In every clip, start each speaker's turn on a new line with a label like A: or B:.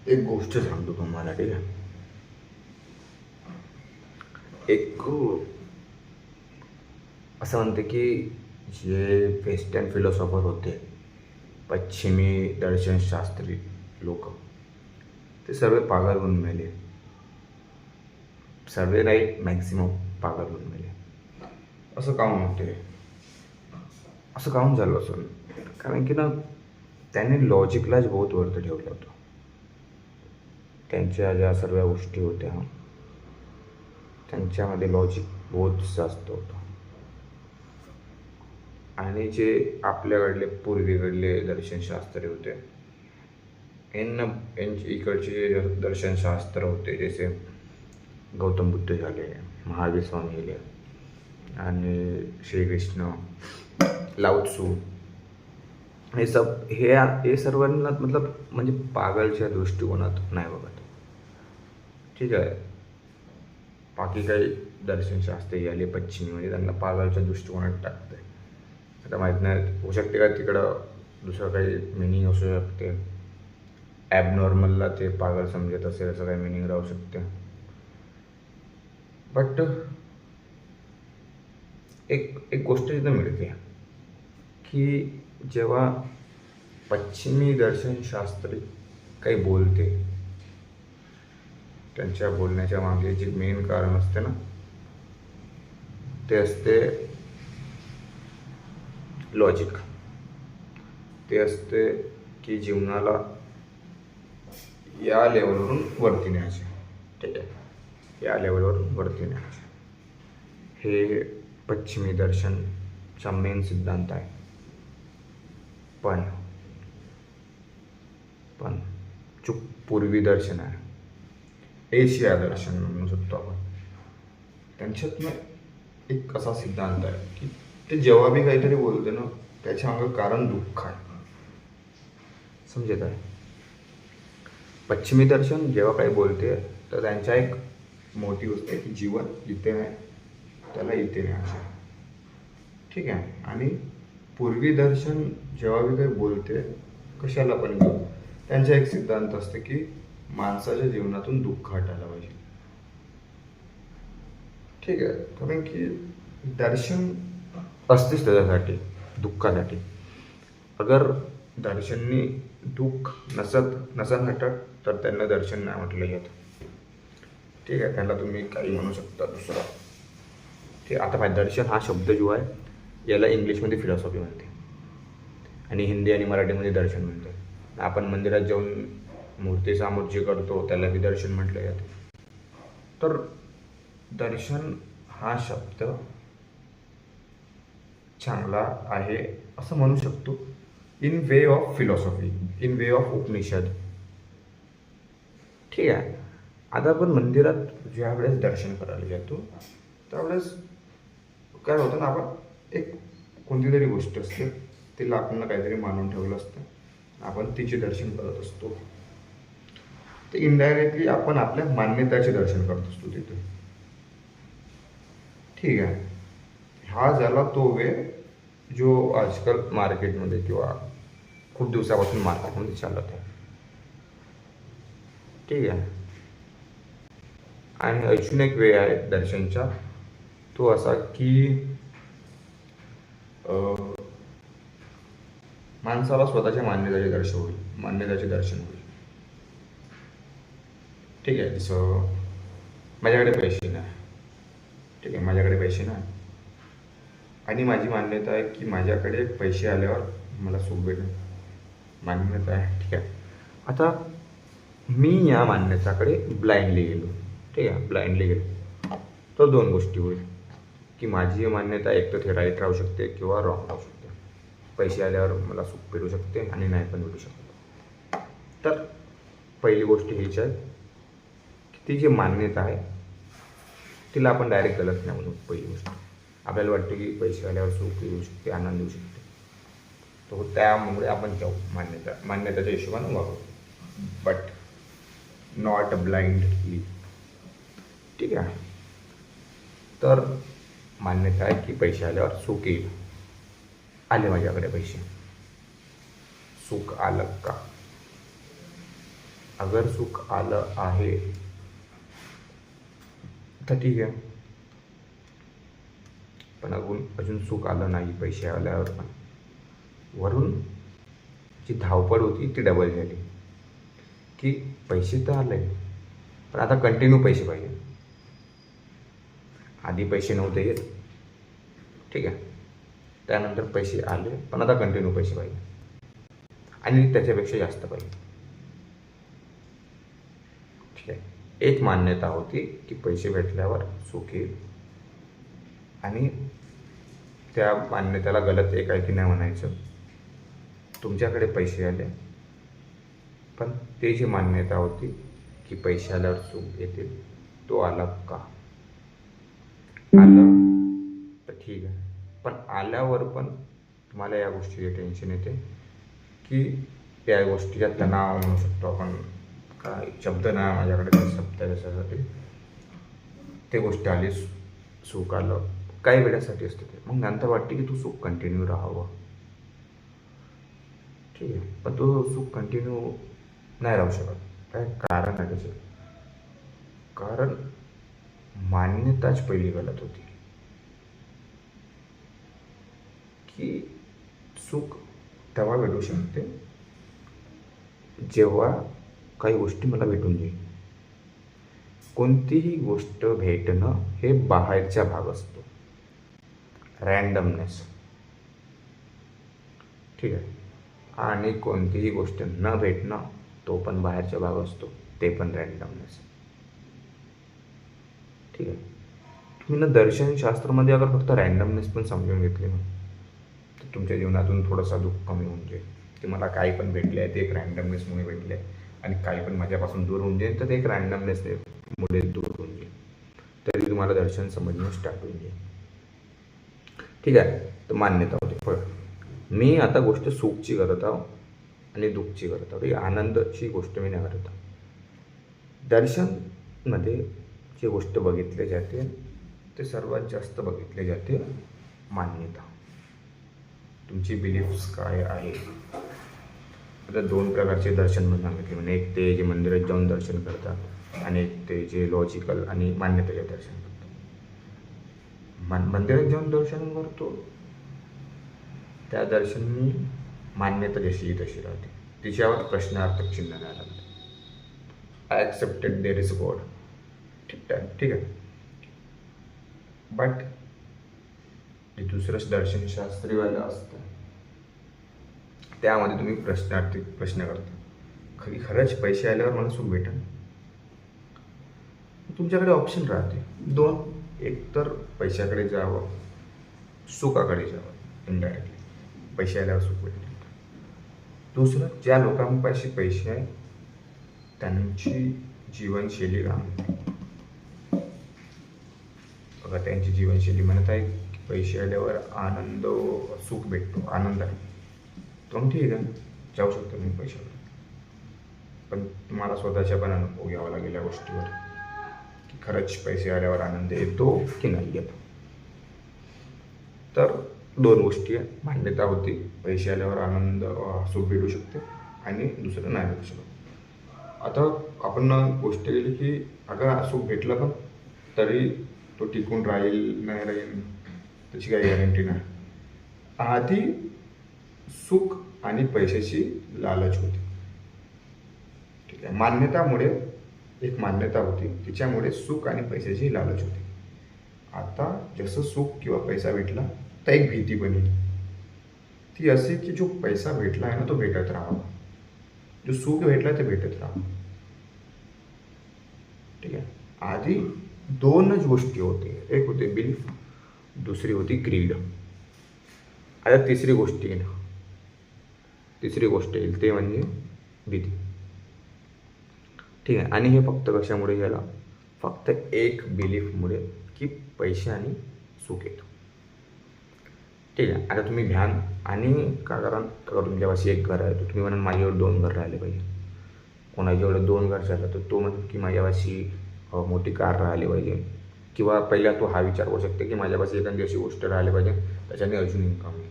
A: एक गोष्ट सांगतो तुम्हाला, ठीक आहे. एक असं म्हणते की जे वेस्टर्न फिलॉसॉफर होते, पश्चिमी दर्शनशास्त्री लोक, ते सर्व पागल होऊन मेले. सर्व नाही, मॅक्सिमम पागल होऊन मेले. असं काहून होते? असं काहून झालं असून? कारण की ना, त्यांनी लॉजिकलाच बहुत वरती ठेवलं होतं. त्यांच्या ज्या सर्व गोष्टी होत्या, त्यांच्यामध्ये लॉजिक बहुत जास्त होतं. आणि जे आपल्याकडले पूर्वीकडले दर्शनशास्त्री होते, यांचे इकडचे जे दर्शनशास्त्र होते, जसे गौतम बुद्ध झाले, महावीर स्वामी झाले, आणि श्रीकृष्ण, लाओत्सू, हे सर्वांना म्हणजे पागलच्या दृष्टिकोनात नाही बघत. ठीक आहे, बाकी काही दर्शनशास्त्री आले पश्चिमीमध्ये, त्यांना पागलच्या दृष्टिकोनात टाकते. आता माहीत नाही, होऊ शकते का तिकडं दुसरं काही मिनिंग असू शकते. ॲबनॉर्मलला ते पागल समजत असेल, असं काही मिनिंग राहू शकते. बट एक गोष्ट इथं मिळते की जेव्हा पश्चिमी दर्शनशास्त्री काही बोलते, त्यांच्या बोलण्याच्या मागे जे मेन कारण असते ना, ते असते लॉजिक. ते असते की जीवनाला या लेवलवरून वरती न्यायचे. ठीक आहे, या लेवलवरून वरती न्यायचे. हे पश्चिमी दर्शनचा मेन सिद्धांत आहे. पण चूक पूर्वी दर्शन आहे, एशिया दर्शन म्हणू शकतो आपण. त्यांच्यातनं एक असा सिद्धांत आहे की ते जेव्हा बी काहीतरी बोलते ना, त्याच्या मागं कारण दुःख आहे. समजत आहे? पश्चिमी दर्शन जेव्हा काही बोलते तर त्यांचा एक मोटिव्ह असते की जीवन इथे नाही, त्याला इथे न्यायचं. ठीक आहे. आणि पूर्वी दर्शन जेव्हा बी काही बोलते, कशाला पण घेऊ, त्यांचा एक सिद्धांत असते की माणसाच्या जीवनातून दुःख हटायला पाहिजे. ठीक आहे, कारण की दर्शन असतेच त्याच्यासाठी, दुःखासाठी. अगर दर्शननी दुःख नसन हटत तर त्यांना दर्शन नाही म्हटलं जात. ठीक आहे, त्याला तुम्ही काही म्हणू शकता दुसरा. ठीक, आता पाहिजे, दर्शन हा शब्द जो आहे, याला इंग्लिशमध्ये फिलॉसॉफी म्हणते आणि हिंदी आणि मराठीमध्ये दर्शन म्हणते. आपण मंदिरात जाऊन मूर्तीसमोर जे करतो त्याला बी दर्शन म्हटलं जाते. तर दर्शन हा शब्द चांगला आहे असं म्हणू शकतो, in way of philosophy, in way of Upanishad. ठीक आहे. आता आपण मंदिरात ज्या वेळेस दर्शन करायला जातो त्यावेळेस काय होतं ना, आपण एक कोणती तरी गोष्ट असते, तिला आपण काहीतरी मानून ठेवलं असतं, आपण तिचे दर्शन करत असतो. ते इनडायरेक्टली आपण आपल्या मान्यताचे दर्शन करत असतो तिथे. ठीक आहे. हा झाला तो वे जो आजकाल मार्केटमध्ये किंवा खूप दिवसापासून मार्केटमध्ये चालत आहे. ठीक आहे. आणि अजून एक वे आहे दर्शनचा, तो असा की माणसाला स्वतःच्या मान्यताचे दर्शन होईल. ठीक आहे. जसं माझ्याकडे पैसे नाही, ठीक आहे, माझ्याकडे पैसे नाही आणि माझी मान्यता आहे की माझ्याकडे पैसे आल्यावर मला सुख भेटेल, मान्यता आहे. ठीक आहे. आता मी या मान्यताकडे ब्लाइंडली गेलो. ठीक आहे, ब्लाइंडली गेलो तर दोन गोष्टी होईल की माझी मान्यता एक तर ते राईट राहू शकते किंवा रॉंग राहू शकते. पैसे आल्यावर मला सुख भेटू शकते आणि नाही पण भेटू शकते. तर पहिली गोष्ट हीच आहे की ती जी मान्यता आहे तिला आपण डायरेक्ट गलत नाही म्हणू. पहिली गोष्ट, आपल्याला वाटते की पैसे आल्यावर सुख येऊ शकते, आनंद येऊ शकते, तो त्यामुळे आपण जाऊ मान्यताच्या हिशोबाने वागू, बट नॉट ब्लाइंडली. ठीक आहे. तर मान्यता आहे की पैसे आल्यावर सुख येईल. आले माझ्याकडे पैसे, सुख आलं का? अगर सुख आलं आहे तर ठीक आहे, पण अजून सुख आलं नाही पैसे आल्यावर पण, वरून जी धावपळ होती ती डबल झाली, की पैसे तर आले पण आता कंटिन्यू पैसे पाहिजे. आधी पैसे नव्हते येत, ठीक आहे, त्यानंतर पैसे आले पण आता कंटिन्यू पैसे पाहिजे आणि त्याच्यापेक्षा जास्त पाहिजे. ठीक आहे, एक मान्यता होती की पैसे भेटल्यावर सुख येईल, आणि त्या मान्यतेला गलत एक आहे की नाही म्हणायचं. तुमच्याकडे पैसे आले पण ते जी मान्यता होती की पैसे आल्यावर सुख येतील, तो आला का? आलं तर ठीक आहे, पण आल्यावर पण तुम्हाला या गोष्टीचे टेन्शन येते, की या गोष्टीचा तणाव म्हणू शकतो आपण, काय शब्द नाही माझ्याकडे त्या शब्द त्याच्यासाठी. ते गोष्ट आली, सुख आलं, काही वेळासाठी असते ते, मग नंतर वाटते की तू सुख कंटिन्यू राहावं. ठीक आहे, पण तो सुख कंटिन्यू नाही राहू शकत. काय कारण आहे त्याचं? कारण मान्यताच पहिली गलत होती की सुख तेव्हा भेटू शकते जेव्हा काही गोष्टी मला भेटून जाईल. कोणतीही गोष्ट भेटणं हे बाहेरचा भाग असतो, रँडमनेस. ठीक आहे, आणि कोणतीही गोष्ट न भेटणं तो पण बाहेरचा भाग असतो, ते पण रँडमनेस. ठीक आहे, तुम्ही ना दर्शनशास्त्रामध्ये अगर फक्त रँडमनेस पण समजून घेतली ना, तर तुमच्या जीवनातून थोडंसं दुःख कमी होऊन जाईल. की मला काही पण भेटले आहे ते एक रँडमनेसमुळे भेटले आहे, आणि काही पण माझ्यापासून दूर होऊन जाईल तर ते एक रँडमनेसमुळे दूर होऊन जाईल. तरी तुम्हाला दर्शन समजणं स्टार्ट होऊन जाईल. ठीक आहे, तर मान्यता होते. पण मी आता गोष्ट सुखची करत आहो आणि दुःखची करत आहो, आनंदाची गोष्ट मी नाही करत आहो. दर्शनमध्ये जी गोष्ट बघितली जाते ते सर्वात जास्त बघितले जाते मान्यता. तुमची बिलीफ्स काय आहे. आता दोन प्रकारचे दर्शन म्हणून सांगितले, म्हणजे एक ते जे मंदिरात जाऊन दर्शन करतात, आणि एक ते जे लॉजिकल आणि मान्यतेचे दर्शन करतात. मंदिरात जाऊन दर्शन करतो त्या दर्शननी मान्यता जशी तशी राहते, तिच्यावर प्रश्नार्थक चिन्ह नाही लागतं. I accepted there is God, ठीक आहे. बट जे दुसरं दर्शनशास्त्रीवालं असतं त्यामध्ये तुम्ही प्रश्न करता, खरंच पैसे आल्यावर मला सुख भेटेल? तुमच्याकडे ऑप्शन राहते दोन, एक तर पैशाकडे जावं, सुखाकडे जावं इनडायरेक्टली, पैसे आल्यावर सुख भेटेल. दुसरं, ज्या लोकांपाशी पैसे आहे त्यांची जीवनशैली का बघा, त्यांची जीवनशैली म्हणत आहे की पैसे आल्यावर आनंद, सुख भेटतो, आनंद आहे, तो ठीक आहे, जाऊ शकतो तुम्ही पैशावर. पण तुम्हाला स्वतःच्या पण अनुभव घ्यावा लागेल या गोष्टीवर की खरंच पैसे आल्यावर आनंद येतो की नाही येतो. तर दोन गोष्टी आहे, मान्यता होती पैसे आल्यावर आनंद, सुख भेटू शकते, आणि दुसरं नाही भेटू शकत. आता आपण गोष्ट केली की अगर सुख भेटलं पण तरी तो टिकून राहील नाही राहील त्याची काही गॅरंटी नाही. आधी सुख आणि पैशाची लालच होती. ठीक आहे, मान्यतामुळे एक मान्यता होती, तिच्यामुळे सुख आणि पैशाची लालच होती. आता जसं सुख किंवा पैसा भेटला तर एक भीती बनली, ती अशी की जो पैसा भेटला आहे ना तो भेटत राहावा, जो सुख भेटला ते भेटत राहावं. ठीक आहे, आधी दोनच गोष्टी होती, एक होते बिलीफ, दुसरी होती ग्रीड. आता तिसरी गोष्ट येईल, तिसरी गोष्ट येईल ते म्हणजे भीती. ठीक आहे, आणि हे फक्त कशामुळे झालं? फक्त एक बिलीफमुळे की पैसे आणि सुख येतो. ठीक आहे, आता तुम्ही ध्यान आणि कारण तुमच्यापाशी एक घर आहे तर तुम्ही म्हणाल माझ्यावर दोन घर राहिले पाहिजे. कोणाच्याकडे दोन घर झालं तर तो म्हणतो की माझ्यापाशी मोठी कार राहिली पाहिजे, किंवा पहिला तो हा विचार करू शकते की माझ्यापाशी एखादी अशी गोष्ट राहिली पाहिजे त्याच्याने अजून इन्कम आहे.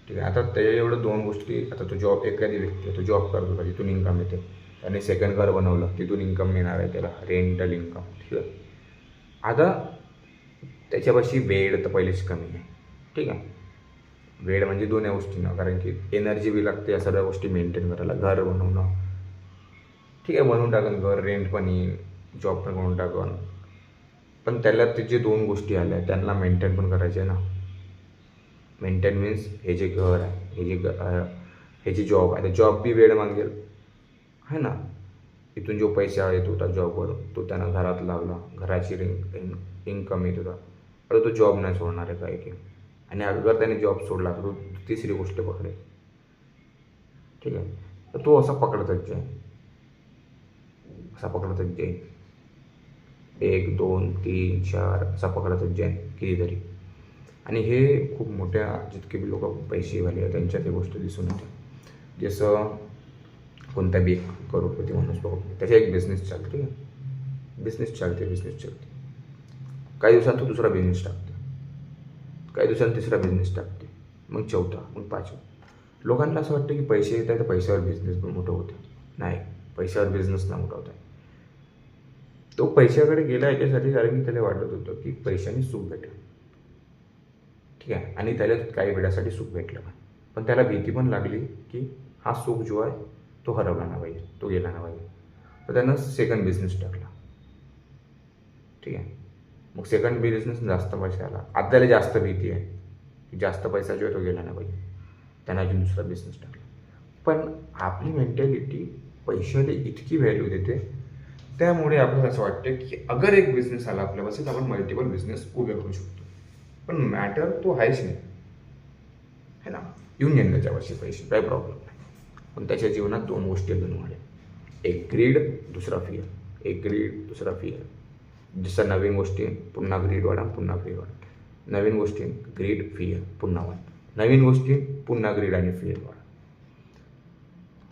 A: ठीक आहे, आता त्याच्या एवढं दोन गोष्टी, आता तो जॉब, एखादी व्यक्ती तो जॉब करतो पाहिजे, तो इन्कम येते, त्याने सेकंड घर बनवलं, तिथून इन्कम मिळणार आहे त्याला, रेंटल इन्कम. ठीक आहे. आता त्याच्यापाशी वेळ तर पहिलेच कमी आहे. ठीक आहे. वेळ म्हणजे दोन्ही गोष्टींना, कारण की एनर्जी बी लागते या सर्व गोष्टी मेंटेन करायला. घर बनवणं, ठीक आहे, बनवून टाकन घर, रेंट पण येईल, जॉब पण करून टाकन, पण त्याला त्याचे दोन गोष्टी आल्या, त्यांना मेंटेन पण करायचे आहे ना. मेंटेन मीन्स हे जे घर आहे, हे जे जॉब आहे, जॉब बी वेळ मागेल आहे ना. इथून जो पैसा येत होता जॉबवर, तो त्यानं घरात लावला, घराची इन्कम येत होता. आता तो जॉब नाही सोडणार आहे काय की. आणि अगर त्याने जॉब सोडला तर तो तिसरी गोष्ट पकडेल. ठीक आहे. तर तो असा पकडतच जाईल, असा पकडतच जाईल, 1 2 3 4 असा पकडतच जाईल कितीतरी. आणि हे खूप मोठ्या जितके बी लोक पैसेवाले आहेत त्यांच्यात ही गोष्ट दिसून येते. जसं कोणता बी एक करोडपती माणूस बघू, त्याचा एक बिझनेस चालतो. ठीक आहे. बिझनेस चालते. काही दिवसात तो दुसरा बिझनेस टाकते, काही दिवसांत तिसरा बिझनेस टाकते, मग चौथा, मग पाचवा. लोकांना असं वाटतं की पैसे येत आहे तर पैशावर बिझनेस मोठं होतं. नाही, पैशावर बिझनेस नाही मोठा होत आहे. तो पैशाकडे गेला याच्यासाठी कारण की त्याला वाटत होतं की पैशाने सुख भेटेल. ठीक आहे. आणि त्याला काही वेळासाठी सुख भेटलं, पण त्याला भीती पण लागली की हा सुख जो आहे तो हरवला ना पाहिजे, तो गेला ना पाहिजे. तर त्यानं सेकंड बिझनेस टाकला. ठीक आहे. मग सेकंड बिझनेस जास्त पैसा आला. आता त्याला जास्त भीती आहे की जास्त पैसा जो आहे तो गेला ना पाहिजे, त्यानं अजून दुसरा बिझनेस टाकला. पण आपली मेंटॅलिटी पैशाला इतकी व्हॅल्यू देते, त्यामुळे आपल्याला असं वाटतं की अगर एक बिझनेस आला आपल्यापासून तर आपण मल्टिपल बिझनेस उभे करू शकतो. पण मॅटर तो आहेच नाही है ना. येऊन जाईल त्याच्यावरचे पैसे, काही प्रॉब्लेम नाही. पण त्याच्या जीवनात दोन गोष्टी अजून वाढेल, एक ग्रीड, दुसरा फिअर. एक ग्रीड, दुसरा फिअर. जसं नवीन गोष्टी पुन्हा ग्रीड वाढा, पुन्हा फिअर वाढा. नवीन गोष्टी ग्रीड, फिअर, पुन्हा वाढ. नवीन गोष्टी पुन्हा ग्रीड आणि फिअर वाढा.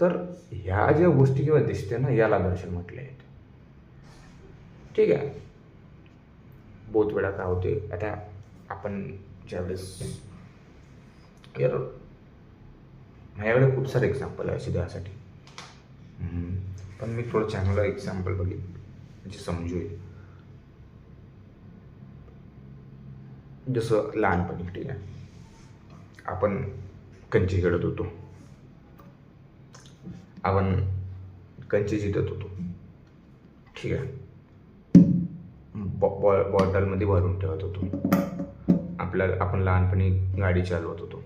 A: तर ह्या ज्या गोष्टी जेव्हा दिसते ना, याला दर्शन म्हटले आहेत. ठीक आहे. बहुत वेळा काय होते, आता आपण ज्यावेळेस यार माझ्याकडे खूप सारे एक्झाम्पल आहे असे द्यासाठी, पण मी थोडं चांगलं एक्झाम्पल बघितलं म्हणजे समजू येईल. जसं लहानपणी, ठीक आहे, आपण कंची खेळत होतो, आपण कंची जिंकत होतो. ठीक आहे. बॉटलमध्ये भरून ठेवत होतो. आपण लहानपणी गाडी चालवत होतो.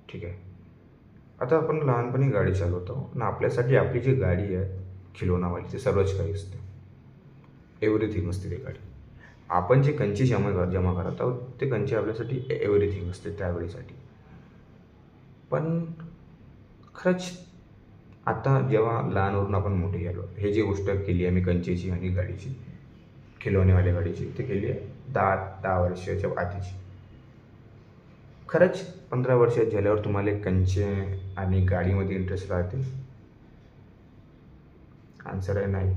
A: ठीक आहे. आता आपण लहानपणी गाडी चालवतो आणि आपल्यासाठी आपली जी गाडी आहे खिलोनावाली, ते सर्वच काही असते, एव्हरीथिंग असते ती गाडी. आपण जे कंची जमा करत आहोत ते कंची आपल्यासाठी एव्हरीथिंग असते त्यावेळीसाठी. पण खरंच आता जेव्हा लहानवरून आपण मोठे झालो, हे जी गोष्ट केली आहे मी कंचीची आणि गाडीची, खिलोनेवाल्या गाडीची, ते केली आहे 10 वर्षाच्या आधीची. खरंच 15 वर्षात झाल्यावर तुम्हाला कंचे आणि गाडीमध्ये इंटरेस्ट राहते? आन्सर आहे नाही.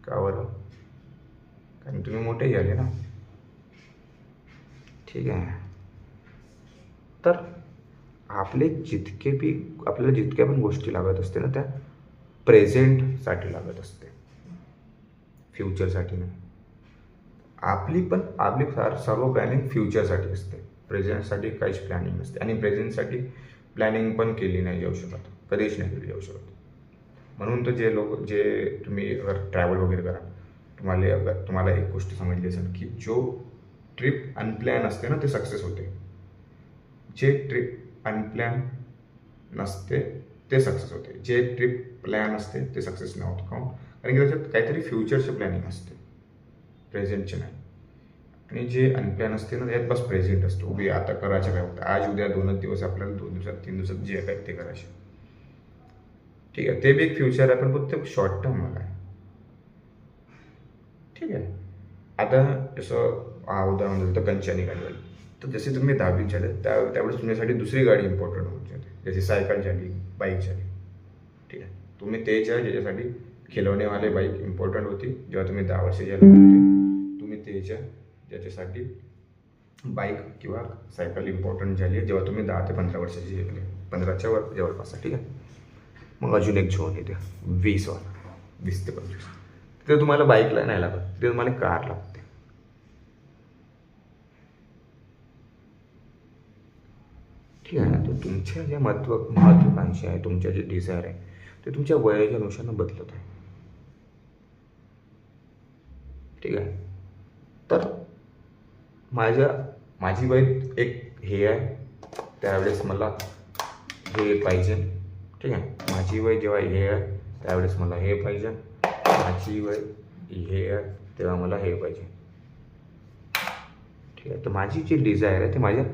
A: का बरं? कारण तुम्ही मोठे झाले ना. ठीक आहे. तर आपल्याला जितक्या पण गोष्टी लागत असते ना, त्या प्रेझेंटसाठी लागत असते, फ्युचरसाठी नाही. आपली सर्व प्लॅनिंग फ्युचरसाठी असते, प्रेझेंटसाठी काहीच प्लॅनिंग नसते. आणि प्रेझेंटसाठी प्लॅनिंग पण केली नाही जाऊ शकत, कधीच नाही केली जाऊ शकत. म्हणून तर जे तुम्ही अगर ट्रॅव्हल वगैरे करा, तुम्हाला एक गोष्ट समजली असेल की जो ट्रिप अनप्लॅन असते ना ते सक्सेस होते. जे ट्रिप अनप्लॅन नसते ते सक्सेस होते. जे ट्रिप प्लॅन असते ते सक्सेस नाही होत. काहून? कारण की त्याच्यात काहीतरी फ्युचरचे प्लॅनिंग असते, प्रेझेंटचे नाही. आणि जे अनप्लॅन असते ना त्यात बस प्रेझेंट असतो. उभी आता करायचं काय होतं, आज उद्या 2 दिवस आपल्याला 2 दिवसात 3 दिवसात जे काय ते करायचे. ठीक आहे. ते बी एक फ्युचर आहे, पण फक्त शॉर्ट टर्मला आहे. ठीक आहे. आता जसं उदाहरण दिलं तर कंची आणि गाडीवाली, तर जसे तुम्ही 10वीत झाले त्यावेळेस तुमच्यासाठी दुसरी गाडी इम्पॉर्टंट होऊन जाते, जशी सायकल झाली, बाईक झाली. ठीक आहे. तुम्ही तेच आहे ज्याच्यासाठी खिलौनेवाले बाईक इम्पॉर्टंट होती जेव्हा तुम्ही 10 वर्षाचे झाले होते. तुम्ही तेच आहे ज्याच्यासाठी बाईक किंवा सायकल इम्पॉर्टंट झाली आहे जेव्हा तुम्ही 10 ते 15 वर्षाचे झाले, 15च्या जवळपास. ठीक आहे. मग अजून एक झोन येते 20वाला, 20 ते 25. तिथे तुम्हाला बाईकला नाही लागत, तिथे तुम्हाला कार लागते. ठीक आहे ना. तर तुमच्या ज्या महत्त्वाकांक्षा आहे, तुमच्या जे डिझायर आहे, ते तुमच्या वयाच्या नुसार बदलत आहे. ठीक आहे. तर माझी वय एक हे आहे, त्यावेळेस मला हे पाहिजे. ठीक आहे. माझी वय जेव्हा हे आहे त्यावेळेस मला हे पाहिजे. माझी वय हे आहे तेव्हा मला हे पाहिजे. ठीक आहे. तर माझी जी डिझायर आहे ते माझ्या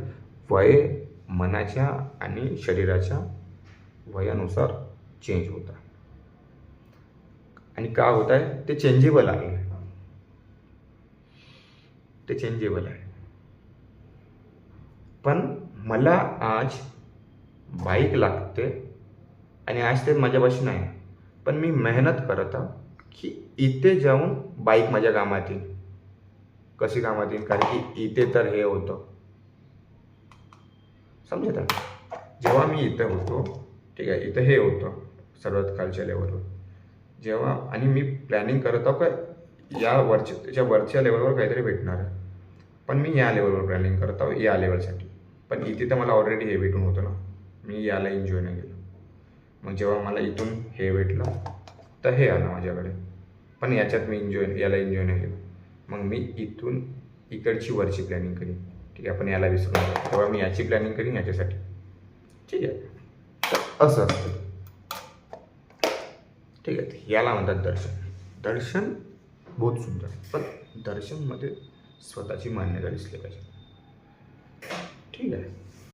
A: मनाच्या आणि शरीराच्या वयानुसार चेंज होत आहे. आणि का होत आहे ते चेंजेबल आहे. ते चेंजेबल आहे. पण मला आज बाईक लागते आणि आज ते माझ्यापाशी नाही. पण मी मेहनत करत आहे की इथे जाऊन बाईक माझ्या कामात येईल. कशी कामात येईल? कारण की इथे तर हे होतं, समजत आहे. जेव्हा मी इथं होतो, ठीक आहे, इथं हे होतं सर्वात खालच्या लेवलवर जेव्हा, आणि मी प्लॅनिंग करत आहो का त्याच्या वरच्या लेवलवर काहीतरी भेटणार आहे. पण मी या लेवलवर प्लॅनिंग करत आहो, या लेवलसाठी. पण इथे तर मला ऑलरेडी हे भेटून होतं ना, मी याला एन्जॉय नाही केलं. मग जेव्हा मला इथून हे भेटलं तर हे आलं माझ्याकडे, पण याच्यात मी याला एन्जॉय नाही केलं. मग मी इथून इकडची वरची प्लॅनिंग करीन. ठीक आहे. आपण याला विसरून तेव्हा मी याची प्लॅनिंग करीन याच्यासाठी. ठीक आहे. तर असं असतं. ठीक आहे. याला म्हणतात दर्शन. दर्शन बहुत सुंदर, पण दर्शनमध्ये स्वतःची मान्यता दिसली पाहिजे. ठीक आहे.